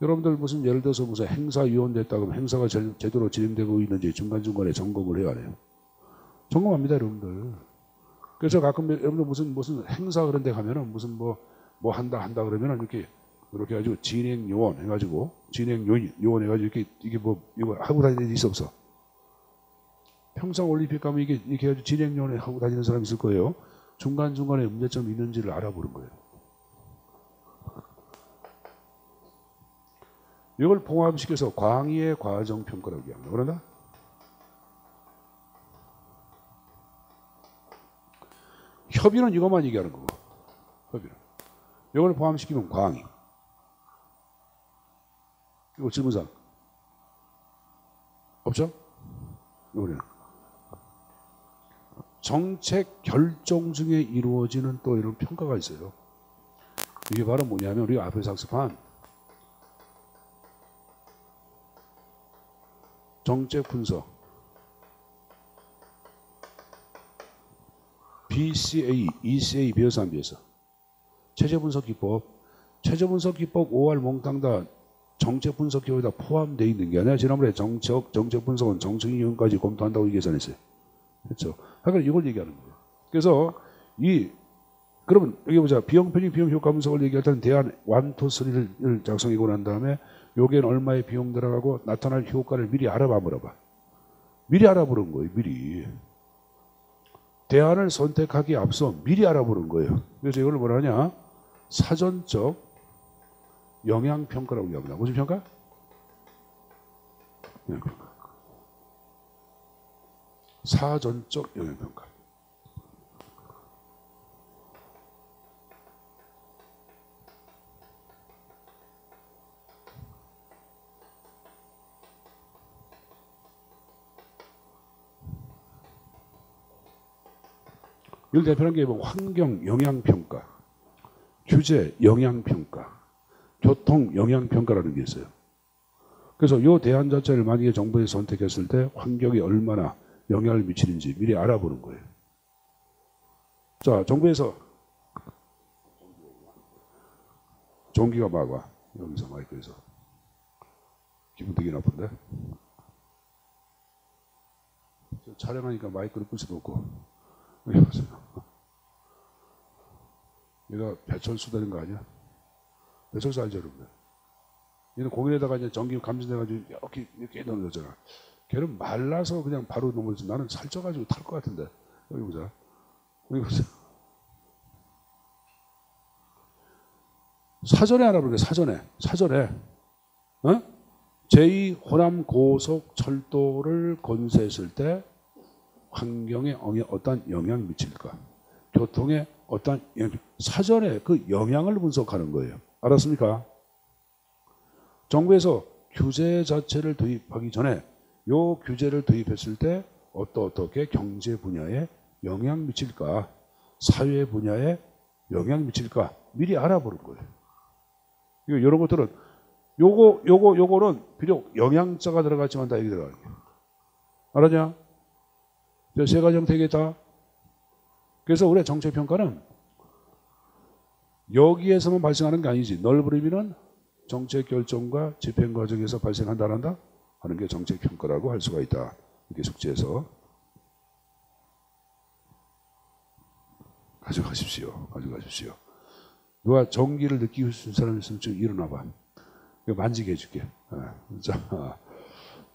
여러분들 무슨 예를 들어서 무슨 행사위원 됐다 그러면 행사가 제대로 진행되고 있는지 중간중간에 점검을 해야 하네요. 점검합니다, 여러분들. 그래서 가끔 여러분들 무슨 행사 그런 데 가면은 무슨 뭐 한다 그러면은 이렇게 해가지고 진행요원 해가지고 진행요원 해가지고 이게 이거 하고 다니는 데 있어 없어? 평창 올림픽 가면 이렇게 해가지고 진행요원 하고 다니는 사람 있을 거예요. 중간중간에 문제점이 있는지를 알아보는 거예요. 이걸 봉합시켜서 광의의 과정평가라고 얘기합니다. 그러나 협의는 이것만 얘기하는 거고. 협의는. 이걸 포함시키면 광의. 이거 질문사항. 없죠? 이거는. 정책 결정 중에 이루어지는 또 이런 평가가 있어요. 이게 바로 뭐냐면 우리가 앞에서 학습한 정책 분석, BCA, ECA 비어서 안 비어서 체제 분석 기법, 체제 분석 기법 5할 몽땅 다 정책 분석 기법에 다 포함되어 있는 게 아니라 지난번에 정책 분석은 정책 이윤까지 검토한다고 계산했어요. 그렇죠? 그러니까 이걸 얘기하는 거예요. 그래서 그러면 여기 보자. 비용 편익 비용 효과 분석을 얘기할 때는 대안 1, 2, 3를 작성하고 난 다음에 여기에는 얼마의 비용 들어가고 나타날 효과를 미리 알아봐 물어봐. 미리 알아보는 거예요. 미리. 대안을 선택하기에 앞서 미리 알아보는 거예요. 그래서 이걸 뭐라 하냐? 사전적 영향평가라고 얘기합니다. 무슨 평가? 영향평가. 사전적 영향평가. 이걸 대표하는 게 뭐 환경 영향평가, 규제 영향평가, 교통 영향평가라는 게 있어요. 그래서 이 대안 자체를 만약에 정부에서 선택했을 때 환경에 얼마나 영향을 미치는지 미리 알아보는 거예요. 자, 정부에서 전기가 막 와. 여기서 마이크에서. 기분 되게 나쁜데? 촬영하니까 마이크를 끌 수도 없고. 여기 보세요. 얘가 배철수 되는 거 아니야? 배철수 알죠, 여러분들? 얘는 공연에다가 이제 전기 감지돼가지고 이렇게 넣는 거잖아. 걔는 말라서 그냥 바로 넘어지지. 나는 살쪄가지고 탈 것 같은데. 여기 보자. 여기 보자. 사전에 알아보는 거야, 사전에. 어? 제2호남 고속철도를 건설했을 때 환경에 어떤 영향을 미칠까? 교통에 어떤 영향, 사전에 그 영향을 분석하는 거예요. 알았습니까? 정부에서 규제 자체를 도입하기 전에 요 규제를 도입했을 때 어떻게 경제 분야에 영향 미칠까? 사회 분야에 영향 미칠까? 미리 알아보는 거예요. 이런 것들은 요거는 비록 영양자가 들어갔지만 다 여기 들어가는 거예요. 알았냐? 세 가지 형태겠다. 그래서 우리의 정책평가는 여기에서만 발생하는 게 아니지. 넓은 의미는 정책 결정과 집행 과정에서 발생한다 하는 게 정책평가라고 할 수가 있다. 이렇게 숙제에서 가져가십시오. 누가 전기를 느끼고 싶은 사람 있으면 좀 일어나봐. 이거 만지게 해줄게. 자,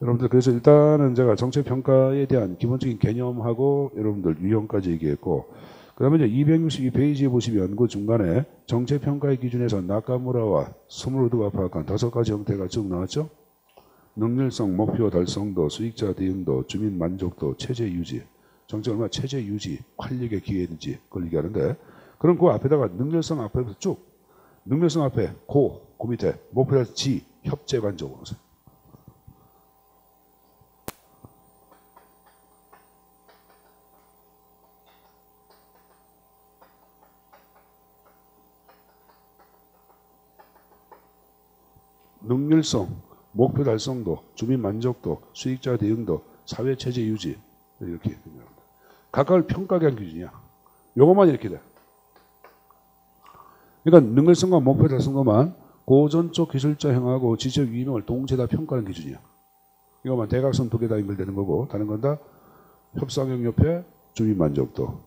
여러분들 그래서 일단은 제가 정책평가에 대한 기본적인 개념하고 여러분들 유형까지 얘기했고, 그 다음에 이제 262페이지에 보시면 그 중간에 정책평가의 기준에서 나카무라와 스무르드가 파악한 5가지 형태가 쭉 나왔죠. 능률성, 목표 달성도, 수익자 대응도, 주민 만족도, 체제 유지. 정책 얼마나 체제 유지, 활력의 기회인지 그걸 얘기하는데, 그럼 그 앞에다가 능률성 앞에서 쭉, 능률성 앞에 고 밑에 목표 지, 협재관적으로 오세요. 능률성, 목표 달성도, 주민 만족도, 수익자 대응도, 사회 체제 유지 이렇게 됩니다. 각각을 평가하기 위한 기준이야. 요것만 이렇게 돼. 그러니까 능률성과 목표 달성도만 고전적 기술자 형하고 지적 유의명을 동시에 다 평가하는 기준이야. 이것만 대각선 2개 다 연결되는 거고, 다른 건 다 협상형 옆에 주민 만족도,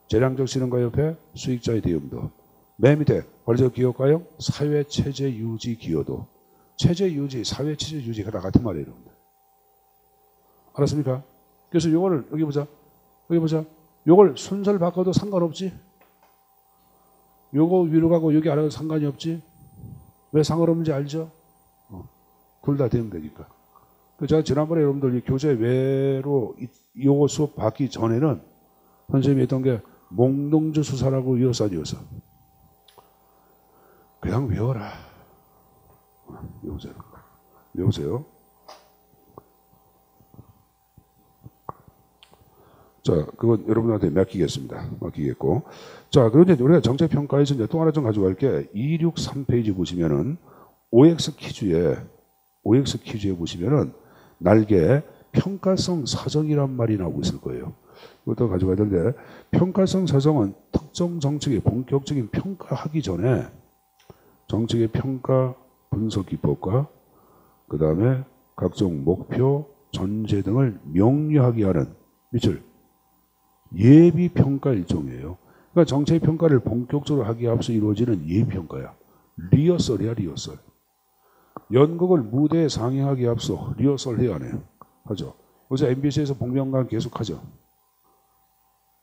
재량적 실현과 옆에 수익자의 대응도, 맨 밑에 관리적 기여가형 사회 체제 유지 기여도. 체제 유지, 사회 체제 유지가 다 같은 말이에요, 여러분들. 알았습니까? 그래서 요거를 여기 보자. 요걸 순서를 바꿔도 상관없지. 요거 위로 가고 여기 아래가 상관이 없지. 왜 상관없는지 알죠? 둘 다 되면 되니까. 제가 지난번에 여러분들 이 교재 외로 요거 수업 받기 전에는 선생님이 했던 게 목농주 수사라고 외웠어, 안 외웠어? 그냥 외워라. 외우세요. 외우세요. 자, 그건 여러분한테 맡기겠습니다. 맡기겠고. 자, 그런데 우리가 정책평가에서 이제 또 하나 좀 가져갈 게 263페이지 보시면은 OX 퀴즈에 보시면은 날개 평가성 사정이란 말이 나오고 있을 거예요. 이것도 가져가야 되는데 평가성 사정은 특정 정책의 본격적인 평가하기 전에 정책의 평가 분석 기법과 그 다음에 각종 목표, 전제 등을 명료하게 하는 밑줄 예비 평가 일종이에요. 그러니까 정책 평가를 본격적으로 하기에 앞서 이루어지는 예비 평가야. 리허설이야, 리허설. 연극을 무대에 상영하기에 앞서 리허설 해야 하네요. 하죠. 요새 MBC에서 복면가왕 계속 하죠.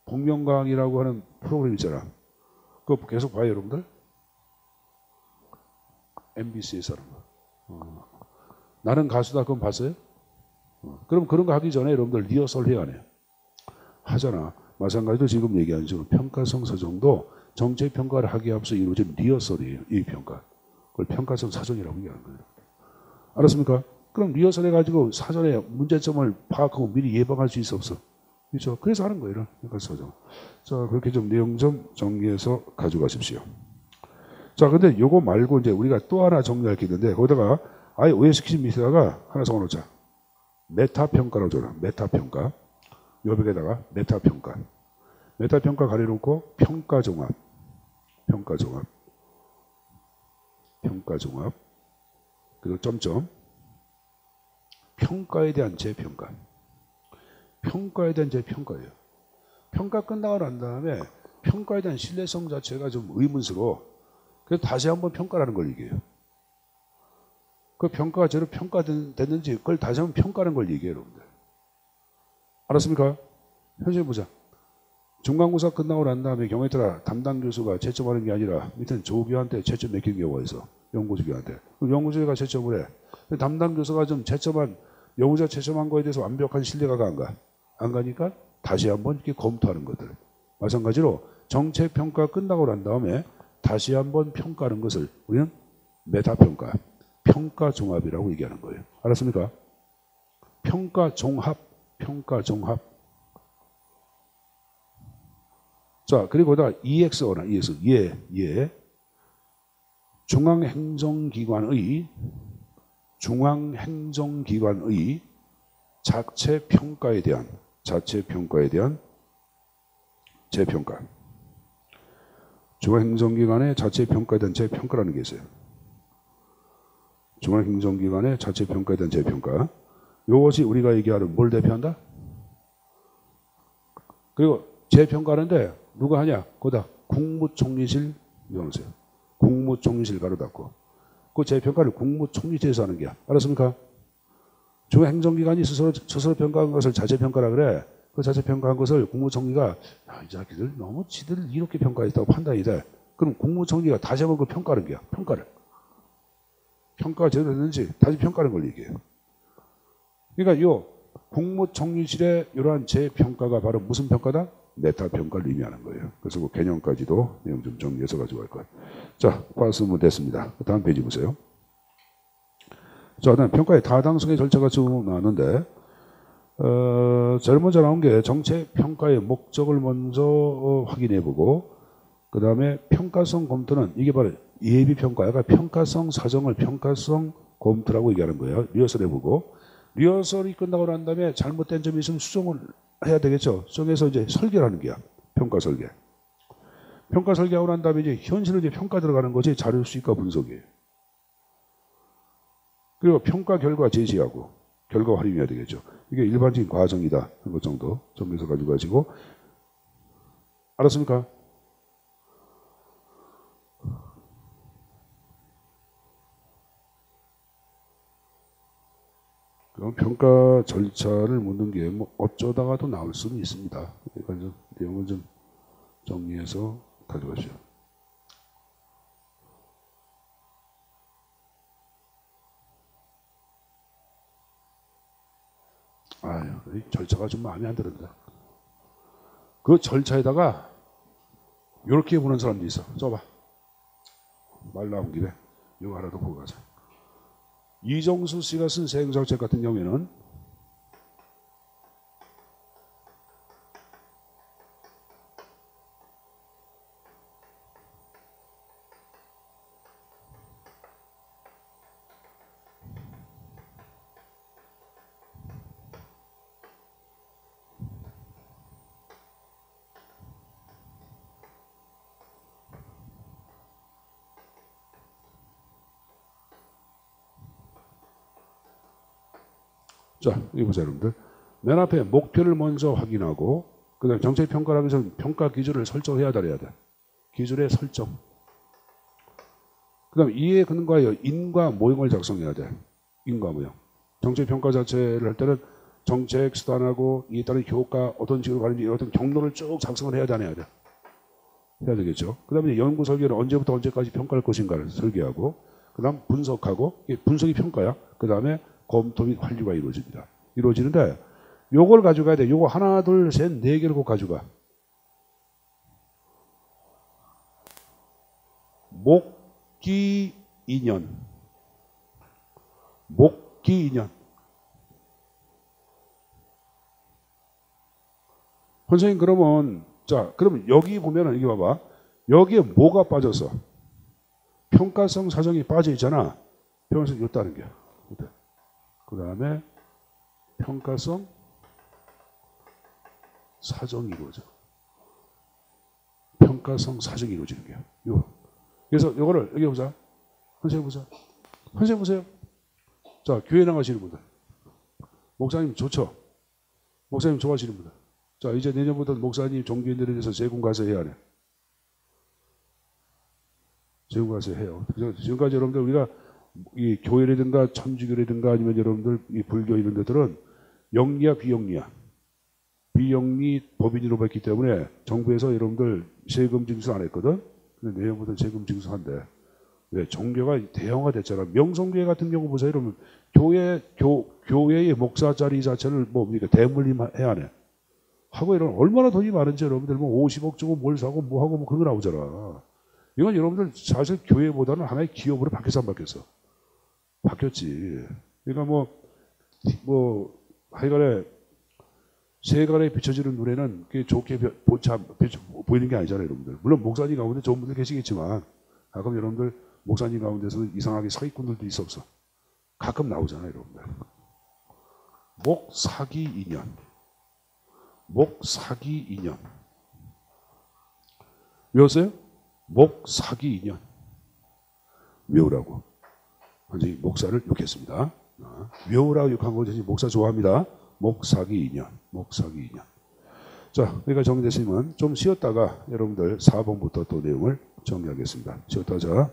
복면가왕이라고 하는 프로그램 있잖아. 그거 계속 봐요, 여러분들? MBC에서 하는 거. 나는 가수다, 그건 봤어요? 그럼 그런 거 하기 전에 여러분들 리허설 해야 하네요. 하잖아. 마찬가지로 지금 얘기한 식으로 평가성 사정도 정책 평가를 하기에 앞서 이루어진 리허설이에요. 이 평가. 그걸 평가성 사정이라고 얘기하는 거예요. 알았습니까? 그럼 리허설 해가지고 사전에 문제점을 파악하고 미리 예방할 수 있어 없어? 그렇죠? 그래서 하는 거예요. 평가성 사정. 자, 그렇게 좀 내용 좀 정리해서 가져가십시오. 자, 근데 요거 말고 이제 우리가 또 하나 정리할 게 있는데 거기다가 아예 오해시키지 밑에다가 하나 적어놓자. 메타평가라고 적어놔. 메타평가. 요 벽에다가 메타평가. 메타평가 가려놓고 평가종합. 평가종합. 평가종합. 그리고 점점. 평가에 대한 재평가. 평가에 대한 재평가예요. 평가 끝나고 난 다음에 평가에 대한 신뢰성 자체가 좀 의문스러워. 그래서 다시 한번 평가라는 걸 얘기해요. 그 평가가 제대로 평가됐는지 그걸 다시 한번 평가하는 걸 얘기해요, 여러분들. 알았습니까? 현실 보자. 중간고사 끝나고 난 다음에 경우에 따라 담당 교수가 채점하는 게 아니라 밑에는 조교한테 채점 맡긴 경우가 있어. 연구조교한테. 연구조교가 채점을 해. 담당 교수가 좀 채점한 연구자 채점한 거에 대해서 완벽한 신뢰가 안 가. 안 가니까 다시 한번 이렇게 검토하는 것들. 마찬가지로 정책 평가 끝나고 난 다음에 다시 한번 평가하는 것을 우리는 메타평가, 평가 종합이라고 얘기하는 거예요. 알았습니까? 평가 종합, 평가 종합. 자, 그리고 거기다가 EX어나 EX, 예. 중앙행정기관의 자체 평가에 대한 재평가. 중앙행정기관의 자체 평가에 대한 재평가라는 게 있어요. 중앙행정기관의 자체 평가에 대한 재평가. 이것이 우리가 얘기하는 뭘 대표한다? 그리고 재평가하는데 누가 하냐? 거기다 국무총리실 넣어놓으세요. 국무총리실 가로 닫고. 그 재평가를 국무총리실에서 하는 게야. 알았습니까? 중앙행정기관이 스스로 평가한 것을 자체평가라 그래. 그 자체평가한 것을 국무총리가 이 자기들 너무 지들 이렇게 평가했다고 판단이 돼. 그럼 국무총리가 다시 한번 그 평가하는 게야. 평가를. 평가가 제대로 됐는지 다시 평가하는 걸 얘기해요. 그러니까 요 국무총리실의 이러한 재평가가 바로 무슨 평가다? 메타평가를 의미하는 거예요. 그래서 그 개념까지도 내용 좀 정리해서 가지고 갈 거예요. 자, 과수문 됐습니다. 다음 페이지 보세요. 자, 그다음 평가의 타당성의 절차가 쭉 나왔는데 제일 먼저 나온 게 정책 평가의 목적을 먼저 확인해보고 그 다음에 평가성 검토는 이게 바로 예비평가가 평가성 사정을 평가성 검토라고 얘기하는 거예요. 리허설 해보고 리허설이 끝나고 난 다음에 잘못된 점이 있으면 수정을 해야 되겠죠. 수정해서 이제 설계를 하는 게야. 평가 설계. 평가 설계하고 난 다음에 이제 현실로 이제 평가 들어가는 것이 자료 수집과 분석이에요. 그리고 평가 결과 제시하고 결과 활용해야 되겠죠. 이게 일반적인 과정이다. 하는 것 정도 정리해서 가지고 가시고. 알았습니까? 그럼 평가 절차를 묻는 게 뭐 어쩌다가도 나올 수는 있습니다. 그러니까 좀 내용을 좀 정리해서 가져가시오. 아유, 이 절차가 좀 마음에 안 드는다. 그 절차에다가 이렇게 보는 사람도 있어. 써봐. 말 나온 김에 이거 하나 더 보고 가자. 이정수 씨가 쓴 세행정책 같은 경우에는 자, 이거 보세요, 여러분들. 맨 앞에 목표를 먼저 확인하고, 그 다음에 정책평가를 하면서 평가 기준을 설정해야 돼. 기준의 설정. 그 다음에 이에 근거하여 인과 모형을 작성해야 돼. 인과 모형. 정책평가 자체를 할 때는 정책 수단하고 이에 따른 효과, 어떤 식으로 가는지 어떤 경로를 쭉 작성을 해야 되냐. 해야 되겠죠. 그 다음에 연구 설계는 언제부터 언제까지 평가할 것인가를 설계하고, 그 다음 분석하고, 분석이 평가야. 그 다음에 검토 및 완료가 이루어지는데 요걸 가져가야 돼. 요거 하나, 둘, 셋, 네 개를 꼭 가져가. 목기 인연. 목기 인연. 선생님 그러면 자, 그러면 여기 보면은 여기 봐봐. 여기에 뭐가 빠졌어? 평가성 사정이 빠져 있잖아. 평가성 있다는 게. 그 다음에 평가성 사정이 이루어져. 평가성 사정이 이루어지는 거야. 이거. 그래서 이거를 여기 보자. 선생님 보자. 선생님 보세요. 자, 교회 나가시는 분들. 목사님 좋죠? 목사님 좋아하시는 분들. 자, 이제 내년부터 목사님 종교인들에 대해서 세금 과세 해야 해. 세금 과세 해요. 지금까지 여러분들 우리가 이 교회라든가 천주교라든가 아니면 여러분들 이 불교 이런 데들은 영리야 비영리야. 비영리 법인으로 봤기 때문에 정부에서 여러분들 세금 징수 안 했거든. 근데 내년부터 세금 징수한대. 왜? 종교가 대형화됐잖아. 명성교회 같은 경우 보세요. 여러분 교회의 목사 자리 자체를 뭡니까 대물림 해야 하네. 하고 이런 얼마나 돈이 많은지 여러분들 뭐 50억 주고 뭘 사고 뭐 하고 뭐 그런 거 나오잖아. 이건 여러분들 사실 교회보다는 하나의 기업으로 바뀌었어 안 바뀌었어? 바뀌었지. 그러니까 뭐 하여간에 세간에 비춰지는 눈에는 그게 좋게 보이는 게 아니잖아요, 여러분들. 물론 목사님 가운데 좋은 분들 계시겠지만 가끔 여러분들 목사님 가운데서 이상하게 사기꾼들도 있어 없어. 가끔 나오잖아요, 여러분들. 목사기 인연. 목사기 인연. 외웠어요? 목사기 인연. 외우라고. 완전히 목사를 욕했습니다. 외우라고 욕한 거 목사 좋아합니다. 목사기 인연. 목사기 인연. 자, 여기가 정리됐으면 좀 쉬었다가 여러분들 4번부터 또 내용을 정리하겠습니다. 쉬었다 자.